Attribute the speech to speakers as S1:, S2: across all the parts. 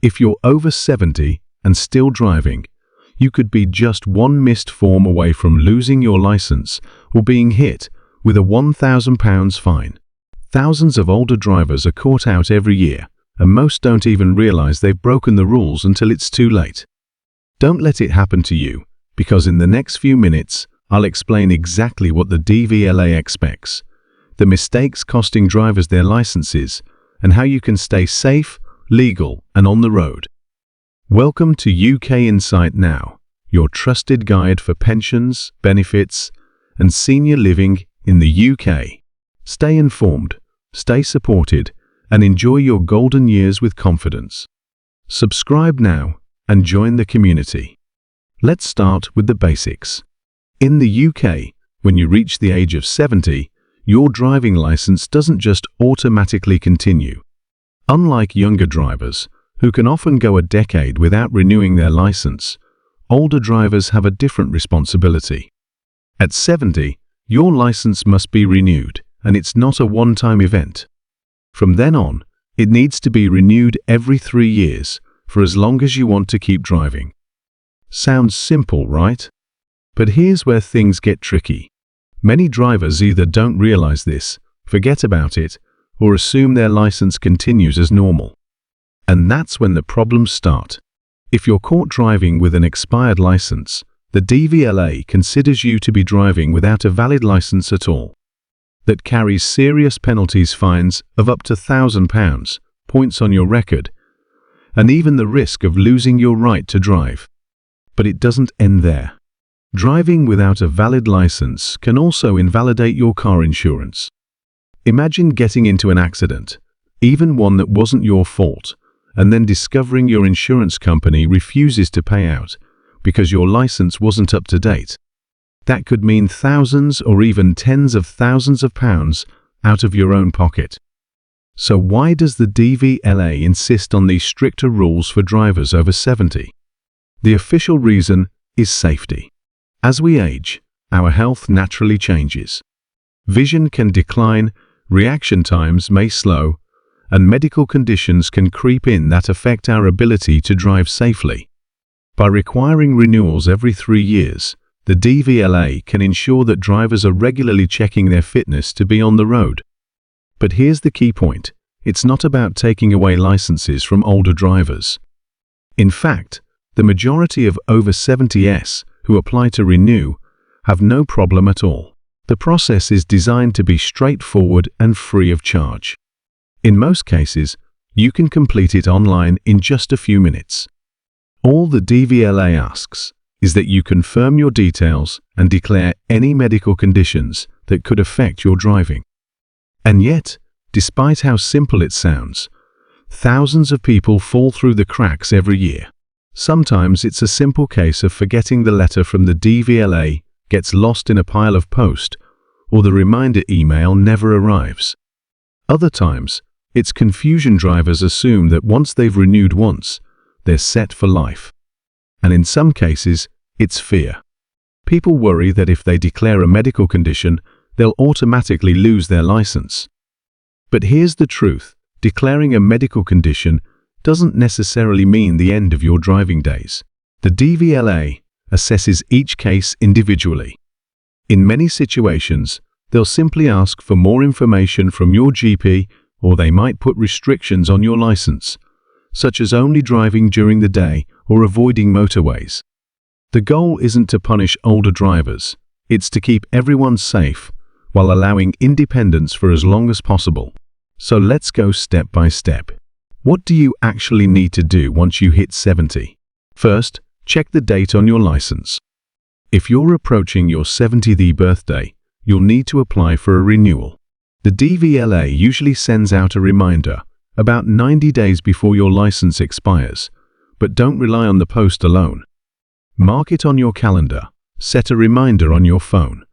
S1: If you're over 70 and still driving, you could be just one missed form away from losing your license or being hit with a £1,000 fine. Thousands of older drivers are caught out every year, and most don't even realize they've broken the rules until it's too late. Don't let it happen to you, because in the next few minutes, I'll explain exactly what the DVLA expects, the mistakes costing drivers their licenses, and how you can stay safe, legal, and on the road. Welcome to UK Insight Now, your trusted guide for pensions, benefits, and senior living in the UK. Stay informed, stay supported, and enjoy your golden years with confidence. Subscribe now and join the community. Let's start with the basics. In the UK, when you reach the age of 70, your driving license doesn't just automatically continue. Unlike younger drivers, who can often go a decade without renewing their license, older drivers have a different responsibility. At 70, your license must be renewed, and it's not a one-time event. From then on, it needs to be renewed every 3 years, for as long as you want to keep driving. Sounds simple, right? But here's where things get tricky. Many drivers either don't realize this, forget about it, or assume their license continues as normal. And that's when the problems start. If you're caught driving with an expired license, the DVLA considers you to be driving without a valid license at all. That carries serious penalties, fines of up to £1,000, points on your record, and even the risk of losing your right to drive. But it doesn't end there. Driving without a valid license can also invalidate your car insurance. Imagine getting into an accident, even one that wasn't your fault, and then discovering your insurance company refuses to pay out because your license wasn't up to date. That could mean thousands or even tens of thousands of pounds out of your own pocket. So why does the DVLA insist on these stricter rules for drivers over 70? The official reason is safety. As we age, our health naturally changes. Vision can decline, reaction times may slow, and medical conditions can creep in that affect our ability to drive safely. By requiring renewals every 3 years, the DVLA can ensure that drivers are regularly checking their fitness to be on the road. But here's the key point. It's not about taking away licenses from older drivers. In fact, the majority of over 70s who apply to renew have no problem at all. The process is designed to be straightforward and free of charge. In most cases, you can complete it online in just a few minutes. All the DVLA asks is that you confirm your details and declare any medical conditions that could affect your driving. And yet, despite how simple it sounds, thousands of people fall through the cracks every year. Sometimes it's a simple case of forgetting the letter from the DVLA gets lost in a pile of post, or the reminder email never arrives. Other times, it's confusion. Drivers assume that once they've renewed once, they're set for life. And in some cases, it's fear. People worry that if they declare a medical condition, they'll automatically lose their license. But here's the truth. Declaring a medical condition doesn't necessarily mean the end of your driving days. The DVLA assesses each case individually. In many situations, they'll simply ask for more information from your GP, or they might put restrictions on your license, such as only driving during the day or avoiding motorways. The goal isn't to punish older drivers, it's to keep everyone safe while allowing independence for as long as possible. So let's go step by step. What do you actually need to do once you hit 70? First, check the date on your license. If you're approaching your 70th birthday, you'll need to apply for a renewal. The DVLA usually sends out a reminder about 90 days before your license expires, but don't rely on the post alone. Mark it on your calendar, set a reminder on your phone,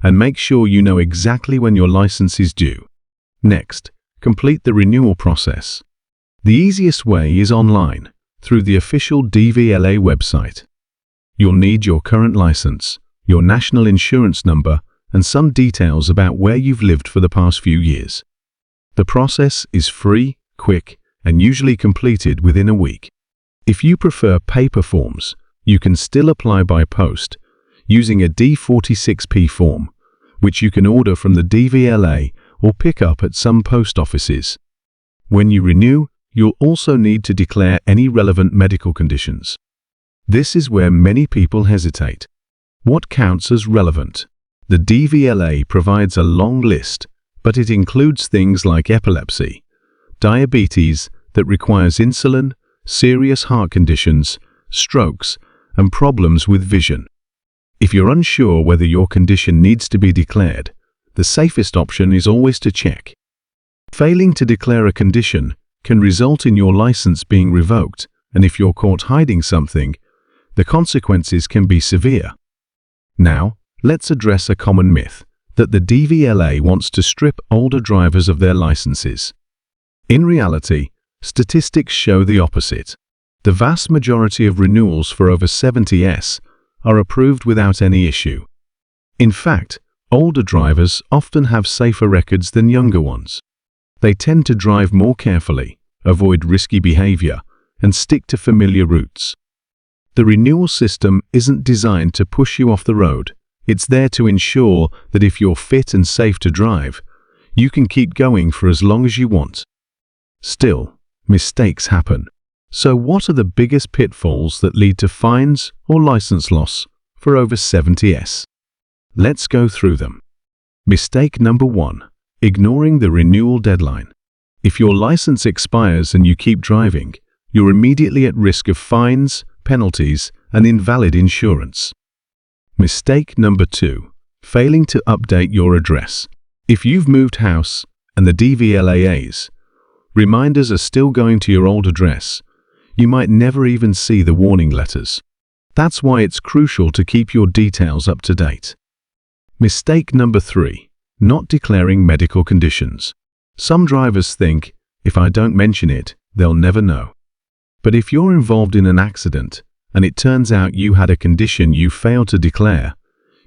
S1: and make sure you know exactly when your license is due. Next, complete the renewal process. The easiest way is online, through the official DVLA website. You'll need your current license, your national insurance number, and some details about where you've lived for the past few years. The process is free, quick, and usually completed within a week. If you prefer paper forms, you can still apply by post using a D46P form, which you can order from the DVLA or pick up at some post offices. When you renew, you'll also need to declare any relevant medical conditions. This is where many people hesitate. What counts as relevant? The DVLA provides a long list, but it includes things like epilepsy, diabetes that requires insulin, serious heart conditions, strokes, and problems with vision. If you're unsure whether your condition needs to be declared, the safest option is always to check. Failing to declare a condition can result in your license being revoked, and if you're caught hiding something, the consequences can be severe. Now, let's address a common myth that the DVLA wants to strip older drivers of their licenses. In reality, statistics show the opposite. The vast majority of renewals for over 70s are approved without any issue. In fact, older drivers often have safer records than younger ones. They tend to drive more carefully, avoid risky behavior, and stick to familiar routes. The renewal system isn't designed to push you off the road. It's there to ensure that if you're fit and safe to drive, you can keep going for as long as you want. Still, mistakes happen. So what are the biggest pitfalls that lead to fines or license loss for over 70s? Let's go through them. Mistake number 1. Ignoring the renewal deadline. If your license expires and you keep driving, you're immediately at risk of fines, penalties, and invalid insurance. Mistake number 2. Failing to update your address. If you've moved house and the DVLA's reminders are still going to your old address, you might never even see the warning letters. That's why it's crucial to keep your details up to date. Mistake number 3. Not declaring medical conditions. Some drivers think, if I don't mention it, they'll never know. But if you're involved in an accident and it turns out you had a condition you failed to declare,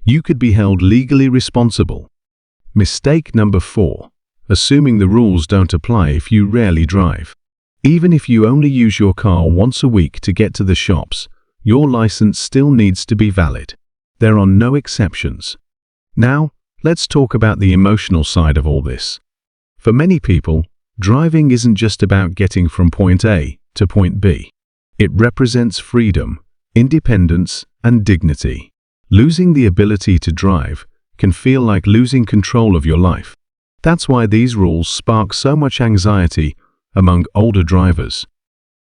S1: you could be held legally responsible. Mistake number 4. Assuming the rules don't apply if you rarely drive. Even if you only use your car once a week to get to the shops, your license still needs to be valid. There are no exceptions. Now, let's talk about the emotional side of all this. For many people, driving isn't just about getting from point A to point B. It represents freedom, independence, and dignity. Losing the ability to drive can feel like losing control of your life. That's why these rules spark so much anxiety among older drivers.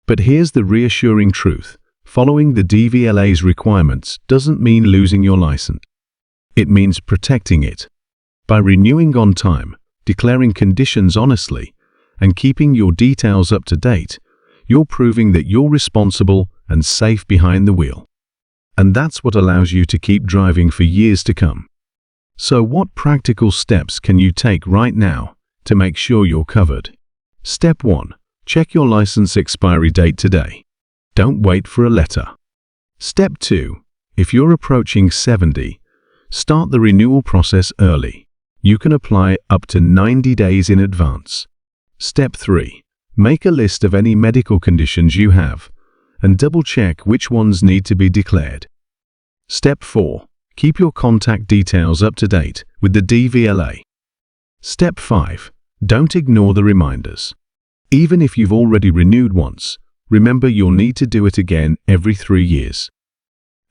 S1: But here's the reassuring truth. Following the DVLA's requirements doesn't mean losing your license. It means protecting it. By renewing on time, declaring conditions honestly, and keeping your details up to date, you're proving that you're responsible and safe behind the wheel. And that's what allows you to keep driving for years to come. So what practical steps can you take right now to make sure you're covered? Step 1. Check your license expiry date today. Don't wait for a letter. Step 2. If you're approaching 70, start the renewal process early. You can apply up to 90 days in advance. Step 3. Make a list of any medical conditions you have and double-check which ones need to be declared. Step 4. Keep your contact details up to date with the DVLA. Step 5. Don't ignore the reminders. Even if you've already renewed once, remember you'll need to do it again every 3 years.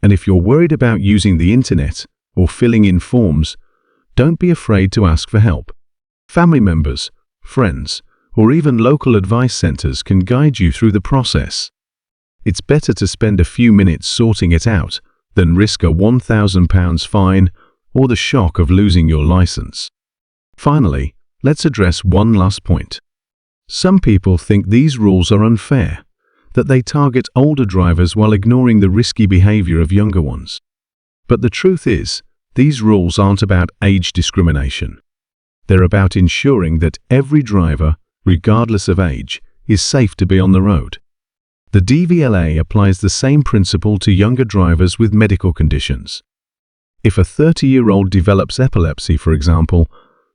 S1: And if you're worried about using the internet or filling in forms, don't be afraid to ask for help. Family members, friends, or even local advice centers can guide you through the process. It's better to spend a few minutes sorting it out than risk a £1,000 fine or the shock of losing your license. Finally, let's address one last point. Some people think these rules are unfair, that they target older drivers while ignoring the risky behavior of younger ones. But the truth is, these rules aren't about age discrimination. They're about ensuring that every driver, regardless of age, is safe to be on the road. The DVLA applies the same principle to younger drivers with medical conditions. If a 30-year-old develops epilepsy, for example,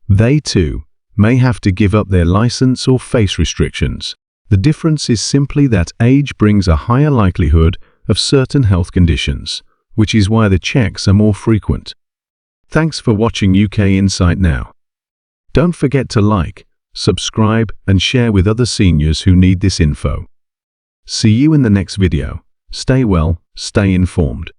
S1: they too may have to give up their license or face restrictions. The difference is simply that age brings a higher likelihood of certain health conditions, which is why the checks are more frequent. Thanks for watching UK Insight Now. Don't forget to like, subscribe, and share with other seniors who need this info. See you in the next video. Stay well, stay informed.